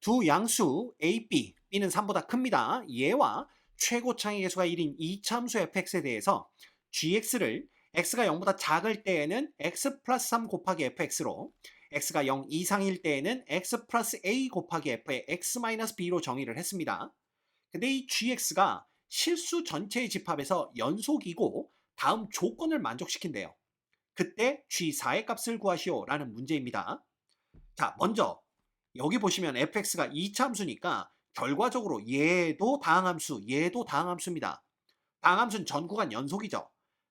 두 양수 a, b, b는 3보다 큽니다. 얘와 최고차의 계수가 1인 이차함수 fx에 대해서 gx를 x가 0보다 작을 때에는 x 플러스 3 곱하기 fx로 x가 0 이상일 때에는 x 플러스 a 곱하기 f의 x 마이너스 b로 정의를 했습니다. 근데 이 gx가 실수 전체의 집합에서 연속이고 다음 조건을 만족시킨대요. 그때 g4의 값을 구하시오 라는 문제입니다. 자, 먼저 여기 보시면 fx가 2차 함수니까 결과적으로 얘도 다항함수, 얘도 다항함수입니다. 다항함수는 전 구간 연속이죠.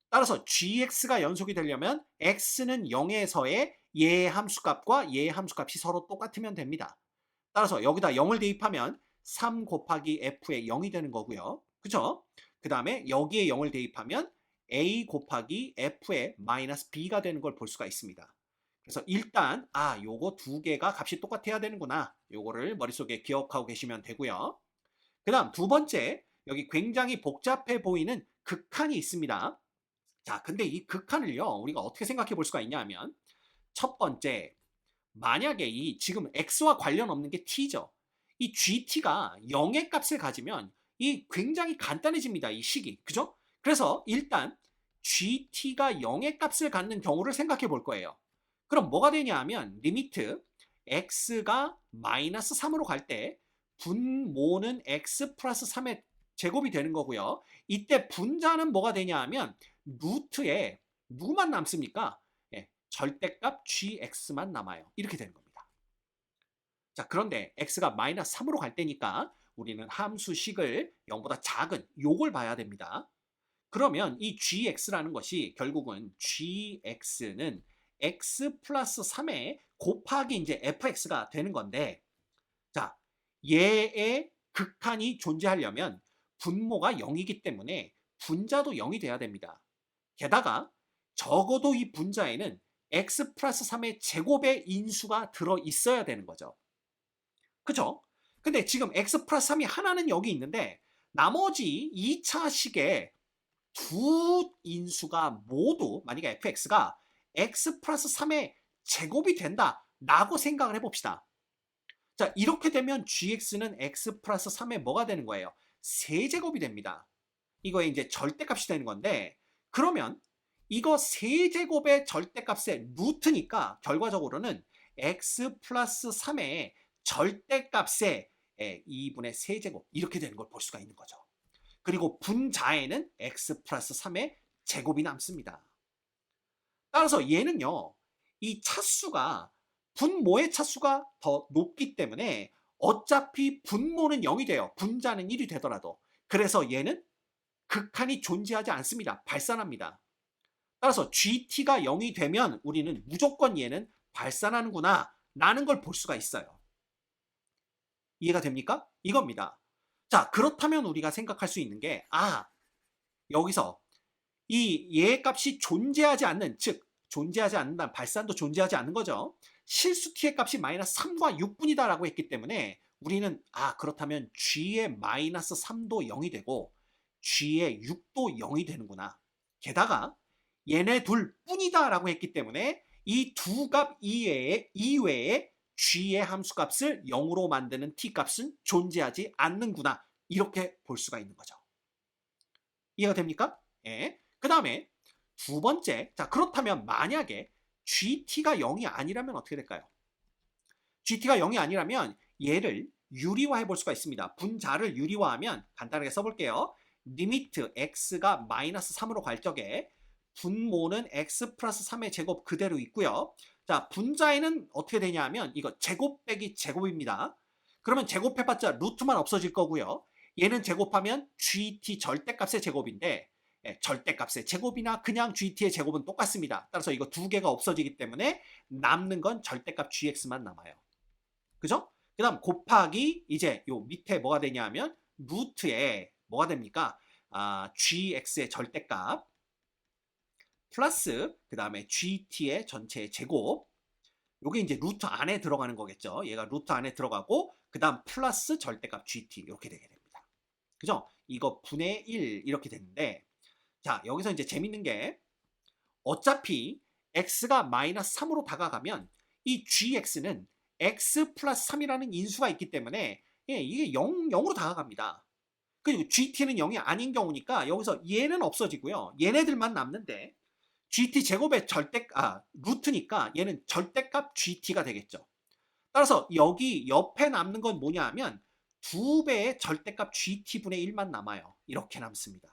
따라서 gx가 연속이 되려면 x는 0에서의 얘의 함수값과 얘의 함수값이 서로 똑같으면 됩니다. 따라서 여기다 0을 대입하면 3 곱하기 f의 0이 되는 거고요. 그죠? 그 다음에 여기에 0을 대입하면 a 곱하기 f의 마이너스 b가 되는 걸 볼 수가 있습니다. 그래서 일단 요거 두 개가 값이 똑같아야 되는구나. 요거를 머릿속에 기억하고 계시면 되고요. 그 다음 두 번째, 여기 굉장히 복잡해 보이는 극한이 있습니다. 자, 근데 이 극한을요, 우리가 어떻게 생각해 볼 수가 있냐 하면, 첫 번째, 만약에 이 지금 x와 관련 없는 게 t죠. 이 gt가 0의 값을 가지면 이 굉장히 간단해집니다. 이 식이. 그죠? 그래서 일단 gt가 0의 값을 갖는 경우를 생각해 볼 거예요. 그럼 뭐가 되냐 하면 리미트 x가 마이너스 3으로 갈 때 분모는 x 플러스 3의 제곱이 되는 거고요. 이때 분자는 뭐가 되냐 하면 루트에 누구만 남습니까? 절대값 gx만 남아요. 이렇게 되는 겁니다. 자, 그런데 x가 마이너스 3으로 갈 때니까 우리는 함수식을 0보다 작은 요걸 봐야 됩니다. 그러면 이 gx라는 것이 결국은 gx는 x 플러스 3에 곱하기 이제 fx가 되는 건데, 자, 얘의 극한이 존재하려면 분모가 0이기 때문에 분자도 0이 돼야 됩니다. 게다가 적어도 이 분자에는 x 플러스 3의 제곱의 인수가 들어 있어야 되는 거죠. 그죠? 근데 지금 x 플러스 3이 하나는 여기 있는데 나머지 2차 식의 두 인수가 모두 만약에 fx가 x 플러스 3의 제곱이 된다 라고 생각을 해봅시다. 자, 이렇게 되면 gx는 x 플러스 3의 뭐가 되는 거예요? 세제곱이 됩니다. 이거에 이제 절대값이 되는 건데, 그러면 이거 세제곱의 절대값의 루트니까 결과적으로는 x 플러스 3의 절대값의 2분의 세제곱 이렇게 되는 걸 볼 수가 있는 거죠. 그리고 분자에는 x 플러스 3의 제곱이 남습니다. 따라서 얘는요, 이 차수가 분모의 차수가 더 높기 때문에 어차피 분모는 0이 돼요. 분자는 1이 되더라도. 그래서 얘는 극한이 존재하지 않습니다. 발산합니다. 따라서 GT가 0이 되면 우리는 무조건 얘는 발산하는구나 라는 걸 볼 수가 있어요. 이해가 됩니까? 이겁니다. 자, 그렇다면 우리가 생각할 수 있는 게 여기서 이 얘의 값이 존재하지 않는, 즉 존재하지 않는다, 발산도 존재하지 않는 거죠. 실수 t의 값이 마이너스 3과 6분이다 라고 했기 때문에 우리는 그렇다면 g의 마이너스 3도 0이 되고 g의 6도 0이 되는구나. 게다가 얘네 둘 뿐이다 라고 했기 때문에 이 두 값 이외에 g의 함수값을 0으로 만드는 t값은 존재하지 않는구나. 이렇게 볼 수가 있는 거죠. 이해가 됩니까? 예. 그 다음에 두 번째, 자, 그렇다면 만약에 gt가 0이 아니라면 어떻게 될까요? gt가 0이 아니라면 얘를 유리화해 볼 수가 있습니다. 분자를 유리화하면 간단하게 써볼게요. 리미트 x가 마이너스 3으로 갈 적에 분모는 x 플러스 3의 제곱 그대로 있고요. 자, 분자에는 어떻게 되냐 하면 이거 제곱 빼기 제곱입니다. 그러면 제곱해봤자 루트만 없어질 거고요. 얘는 제곱하면 gt 절대값의 제곱인데 절대값의 제곱이나 그냥 gt의 제곱은 똑같습니다. 따라서 이거 두 개가 없어지기 때문에 남는 건 절대값 gx만 남아요. 그죠? 그 다음 곱하기 이제 요 밑에 뭐가 되냐 하면 루트에 뭐가 됩니까? gx의 절대값 플러스 그 다음에 gt의 전체의 제곱, 요게 이제 루트 안에 들어가는 거겠죠. 얘가 루트 안에 들어가고 그 다음 플러스 절대값 gt 이렇게 되게 됩니다. 그죠? 이거 분의 1 이렇게 되는데, 자, 여기서 이제 재밌는 게 어차피 x가 마이너스 3으로 다가가면 이 gx는 x 플러스 3이라는 인수가 있기 때문에 이게 0으로 다가갑니다. 그리고 GT는 0이 아닌 경우니까 여기서 얘는 없어지고요. 얘네들만 남는데 GT 제곱의 루트니까 얘는 절대값 GT가 되겠죠. 따라서 여기 옆에 남는 건 뭐냐 하면 2배의 절대값 GT분의 1만 남아요. 이렇게 남습니다.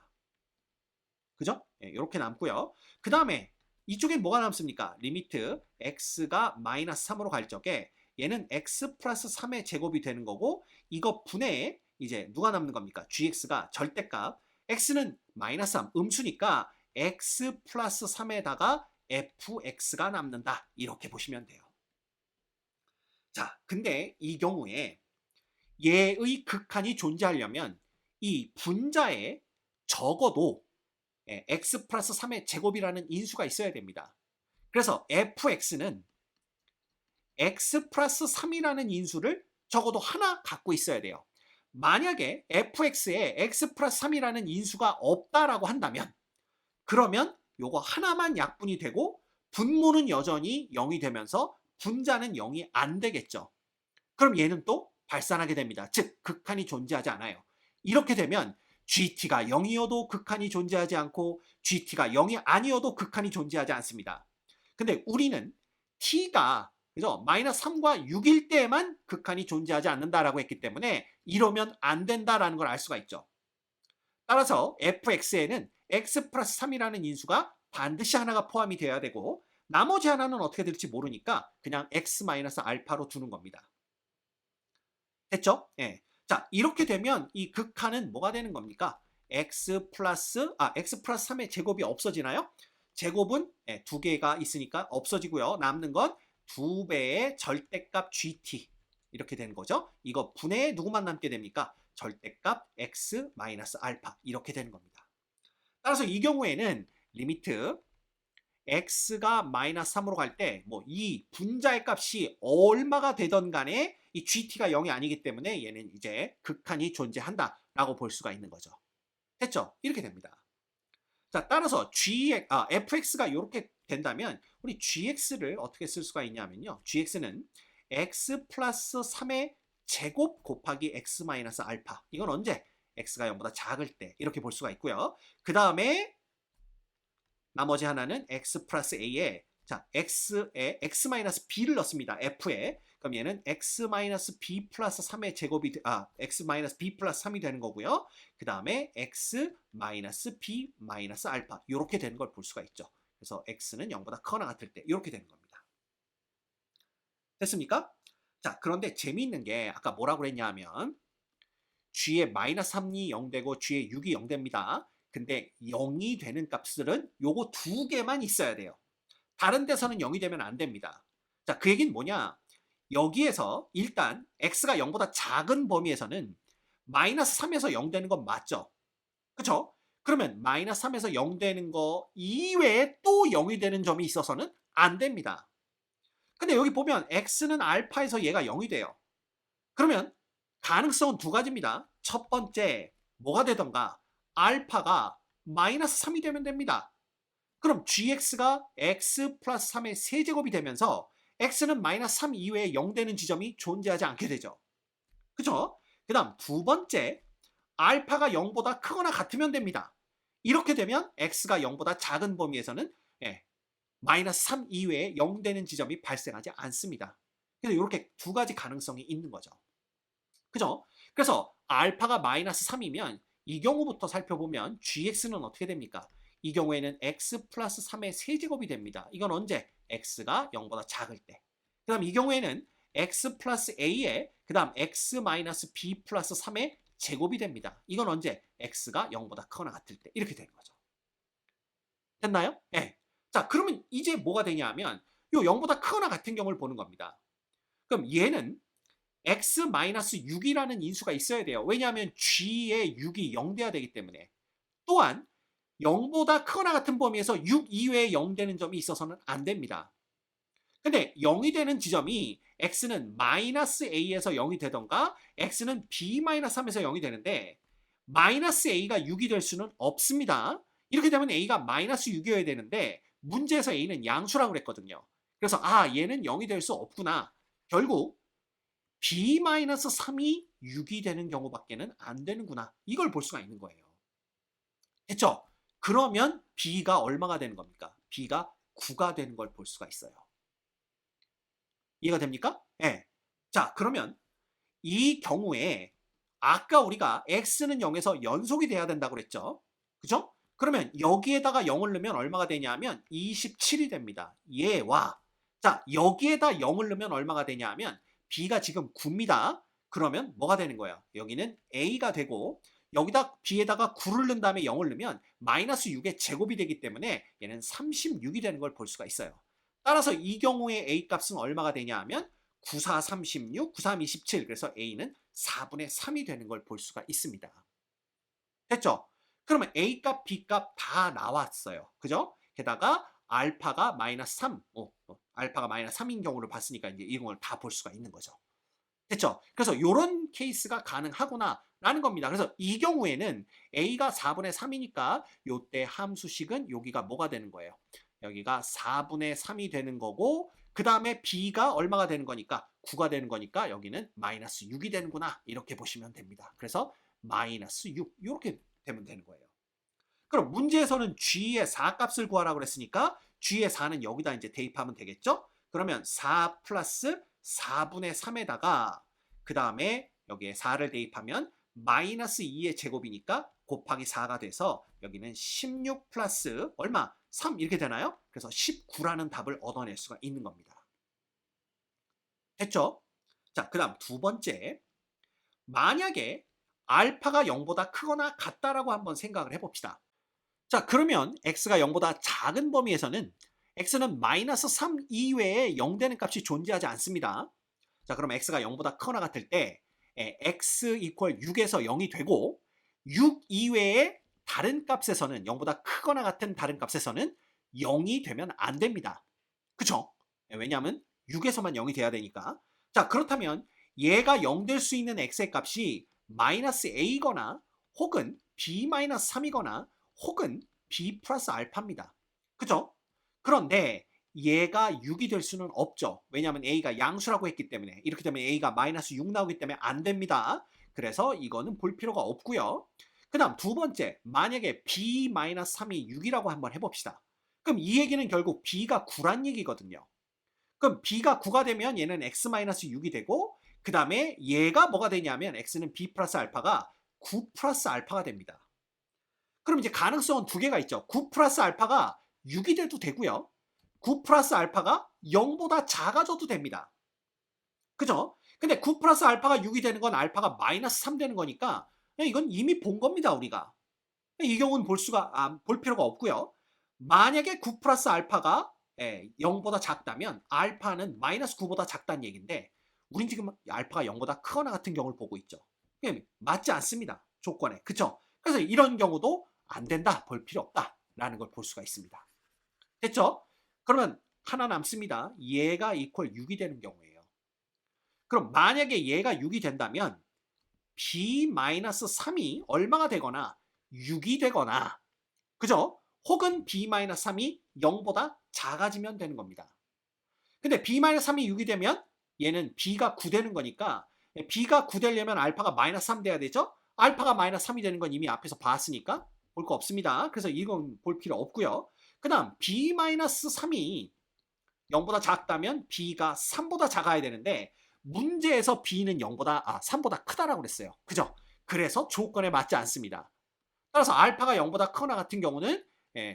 그죠? 이렇게 남고요. 그 다음에 이쪽에 뭐가 남습니까? 리미트 x가 마이너스 3으로 갈 적에 얘는 x 플러스 3의 제곱이 되는 거고 이거 분의 이제 누가 남는 겁니까? gx가 절대값 x는 마이너스 3 음수니까 x 플러스 3에다가 fx가 남는다. 이렇게 보시면 돼요. 자, 근데 이 경우에 얘의 극한이 존재하려면 이 분자에 적어도 x 플러스 3의 제곱이라는 인수가 있어야 됩니다. 그래서 fx는 x 플러스 3이라는 인수를 적어도 하나 갖고 있어야 돼요. 만약에 fx에 x 플러스 3이라는 인수가 없다라고 한다면 그러면 요거 하나만 약분이 되고 분모는 여전히 0이 되면서 분자는 0이 안 되겠죠. 그럼 얘는 또 발산하게 됩니다. 즉 극한이 존재하지 않아요. 이렇게 되면 GT가 0이어도 극한이 존재하지 않고 GT가 0이 아니어도 극한이 존재하지 않습니다. 근데 우리는 T가 그죠? 마이너스 3과 6일 때에만 극한이 존재하지 않는다라고 했기 때문에 이러면 안 된다라는 걸 알 수가 있죠. 따라서 fx에는 x 플러스 3이라는 인수가 반드시 하나가 포함이 되어야 되고 나머지 하나는 어떻게 될지 모르니까 그냥 x 마이너스 알파로 두는 겁니다. 됐죠? 예. 자, 이렇게 되면 이 극한은 뭐가 되는 겁니까? x 플러스 3의 제곱이 없어지나요? 제곱은 두 개가 있으니까 없어지고요. 남는 건 2배의 절대값 gt 이렇게 되는 거죠. 이거 분의 누구만 남게 됩니까? 절대값 x 마이너스 알파 이렇게 되는 겁니다. 따라서 이 경우에는 리미트 x가 마이너스 3으로 갈 때 뭐 이 분자의 값이 얼마가 되던 간에 이 gt가 0이 아니기 때문에 얘는 이제 극한이 존재한다라고 볼 수가 있는 거죠. 됐죠? 이렇게 됩니다. 자, 따라서 fx가 이렇게 된다면 우리 gx를 어떻게 쓸 수가 있냐면요. gx는 x 플러스 3의 제곱 곱하기 x 마이너스 알파. 이건 언제? x가 0보다 작을 때 이렇게 볼 수가 있고요. 그 다음에 나머지 하나는 x 플러스 a에 x에 x 마이너스 b를 넣습니다. f에. 그럼 얘는 x 마이너스 b 플러스 3의 제곱이 x 마이너스 b 플러스 3이 되는 거고요. 그 다음에 x 마이너스 b 마이너스 알파 이렇게 되는 걸 볼 수가 있죠. 그래서 x는 0보다 크거나 같을 때 이렇게 되는 겁니다. 됐습니까? 자, 그런데 재미있는 게 아까 뭐라고 그랬냐 하면 g의 마이너스 3이 0되고 g의 6이 0됩니다. 근데 0이 되는 값들은 요거 두 개만 있어야 돼요. 다른 데서는 0이 되면 안 됩니다. 자, 그 얘기는 뭐냐? 여기에서 일단 x가 0보다 작은 범위에서는 마이너스 3에서 0 되는 건 맞죠? 그쵸? 그러면 마이너스 3에서 0 되는 거 이외에 또 0이 되는 점이 있어서는 안 됩니다. 근데 여기 보면 x는 알파에서 얘가 0이 돼요. 그러면 가능성은 두 가지입니다. 첫 번째, 뭐가 되던가 알파가 마이너스 3이 되면 됩니다. 그럼 gx가 x 플러스 3의 세제곱이 되면서 x는 마이너스 3 이외에 0 되는 지점이 존재하지 않게 되죠. 그죠? 그 다음 두 번째, 알파가 0보다 크거나 같으면 됩니다. 이렇게 되면 x가 0보다 작은 범위에서는 마이너스 3 이외에 0 되는 지점이 발생하지 않습니다. 그래서 이렇게 두 가지 가능성이 있는 거죠. 그죠? 그래서 알파가 마이너스 3이면 이 경우부터 살펴보면 gx는 어떻게 됩니까? 이 경우에는 x 플러스 3의 세제곱이 됩니다. 이건 언제? x가 0보다 작을 때. 그 다음 이 경우에는 x 플러스 a에 그 다음 x 마이너스 b 플러스 3의 제곱이 됩니다. 이건 언제? x가 0보다 크거나 같을 때. 이렇게 되는 거죠. 됐나요? 네. 자, 그러면 이제 뭐가 되냐 하면 요 0보다 크거나 같은 경우를 보는 겁니다. 그럼 얘는 x-6이라는 인수가 있어야 돼요. 왜냐하면 g의 6이 0 돼야 되기 때문에. 또한 0보다 크거나 같은 범위에서 6 이외에 0 되는 점이 있어서는 안 됩니다. 근데 0이 되는 지점이 x는 마이너스 a에서 0이 되던가 x는 b-3에서 0이 되는데 마이너스 a가 6이 될 수는 없습니다. 이렇게 되면 a가 마이너스 6이어야 되는데 문제에서 a는 양수라고 그랬거든요. 그래서 얘는 0이 될 수 없구나. 결국 b-3이 6이 되는 경우밖에는 안 되는구나. 이걸 볼 수가 있는 거예요. 됐죠? 그러면 b가 얼마가 되는 겁니까? b가 9가 되는 걸 볼 수가 있어요. 이해가 됩니까? 네. 자, 그러면 이 경우에 아까 우리가 x는 0에서 연속이 돼야 된다고 그랬죠? 그죠? 그러면 여기에다가 0을 넣으면 얼마가 되냐면 27이 됩니다. 얘와 자, 여기에다 0을 넣으면 얼마가 되냐면 b가 지금 9입니다. 그러면 뭐가 되는 거예요? 여기는 a가 되고 여기다 b에다가 9를 넣은 다음에 0을 넣으면 마이너스 6의 제곱이 되기 때문에 얘는 36이 되는 걸 볼 수가 있어요. 따라서 이 경우에 a 값은 얼마가 되냐 하면 9, 4, 36, 9, 3, 27. 그래서 a는 4분의 3이 되는 걸 볼 수가 있습니다. 됐죠? 그러면 a 값, b 값 다 나왔어요. 그죠? 게다가 알파가 마이너스 3, 알파가 마이너스 3인 경우를 봤으니까 이제 이 경우를 다 볼 수가 있는 거죠. 됐죠? 그래서 이런 케이스가 가능하구나 라는 겁니다. 그래서 이 경우에는 a가 4분의 3이니까 요때 함수식은 여기가 뭐가 되는 거예요? 여기가 4분의 3이 되는 거고 그 다음에 b가 얼마가 되는 거니까 9가 되는 거니까 여기는 마이너스 6이 되는구나 이렇게 보시면 됩니다. 그래서 마이너스 6 이렇게 되면 되는 거예요. 그럼 문제에서는 g의 4값을 구하라고 그랬으니까 g의 4는 여기다 이제 대입하면 되겠죠? 그러면 4 플러스 4분의 3에다가 그 다음에 여기에 4를 대입하면 마이너스 2의 제곱이니까 곱하기 4가 돼서 여기는 16 플러스 얼마? 3 이렇게 되나요? 그래서 19라는 답을 얻어낼 수가 있는 겁니다. 됐죠? 자, 그 다음 두 번째. 만약에 알파가 0보다 크거나 같다라고 한번 생각을 해봅시다. 자, 그러면 x가 0보다 작은 범위에서는 x는 마이너스 3 이외에 0 되는 값이 존재하지 않습니다. 자, 그럼 x가 0보다 크거나 같을 때 x 이퀄 6에서 0이 되고 6 이외의 다른 값에서는 0보다 크거나 같은 다른 값에서는 0이 되면 안 됩니다. 그쵸? 왜냐하면 6에서만 0이 돼야 되니까. 자, 그렇다면 얘가 0 될 수 있는 x의 값이 마이너스 a거나 혹은 b 마이너스 3이거나 혹은 b 플러스 알파입니다. 그죠? 그런데 얘가 6이 될 수는 없죠. 왜냐하면 a가 양수라고 했기 때문에. 이렇게 되면 a가 마이너스 6 나오기 때문에 안 됩니다. 그래서 이거는 볼 필요가 없고요. 그 다음 두 번째, 만약에 b 마이너스 3이 6이라고 한번 해봅시다. 그럼 이 얘기는 결국 b가 9란 얘기거든요. 그럼 b가 9가 되면 얘는 x 마이너스 6이 되고 그 다음에 얘가 뭐가 되냐면 x는 b 플러스 알파가 9 플러스 알파가 됩니다. 그럼 이제 가능성은 두 개가 있죠. 9 플러스 알파가 6이 돼도 되고요. 9 플러스 알파가 0보다 작아져도 됩니다. 그죠? 근데 9 플러스 알파가 6이 되는 건 알파가 마이너스 3 되는 거니까 이건 이미 본 겁니다, 우리가. 이 경우는 볼 필요가 없고요. 만약에 9 플러스 알파가 0보다 작다면 알파는 마이너스 9보다 작다는 얘기인데 우린 지금 알파가 0보다 크거나 같은 경우를 보고 있죠. 맞지 않습니다. 조건에. 그쵸? 그래서 이런 경우도 안 된다, 볼 필요 없다라는 걸 볼 수가 있습니다. 됐죠? 그러면 하나 남습니다. 얘가 이퀄 6이 되는 경우예요. 그럼 만약에 얘가 6이 된다면 b-3이 얼마가 되거나 6이 되거나 그죠? 혹은 b-3이 0보다 작아지면 되는 겁니다. 근데 b-3이 6이 되면 얘는 b가 9 되는 거니까 b가 9 되려면 알파가 마이너스 3 돼야 되죠? 알파가 마이너스 3이 되는 건 이미 앞에서 봤으니까 볼 거 없습니다. 그래서 이건 볼 필요 없고요. 그 다음 b-3이 0보다 작다면 b가 3보다 작아야 되는데 문제에서 b는 3보다 크다라고 그랬어요. 그죠? 그래서 조건에 맞지 않습니다. 따라서 알파가 0보다 크거나 같은 경우는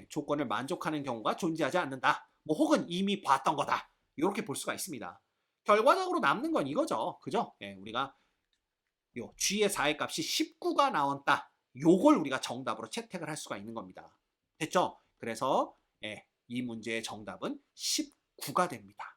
조건을 만족하는 경우가 존재하지 않는다. 뭐 혹은 이미 봤던 거다. 이렇게 볼 수가 있습니다. 결과적으로 남는 건 이거죠. 그죠? 우리가 요 g의 4의 값이 19가 나왔다. 요걸 우리가 정답으로 채택을 할 수가 있는 겁니다. 됐죠? 그래서 이 문제의 정답은 19가 됩니다.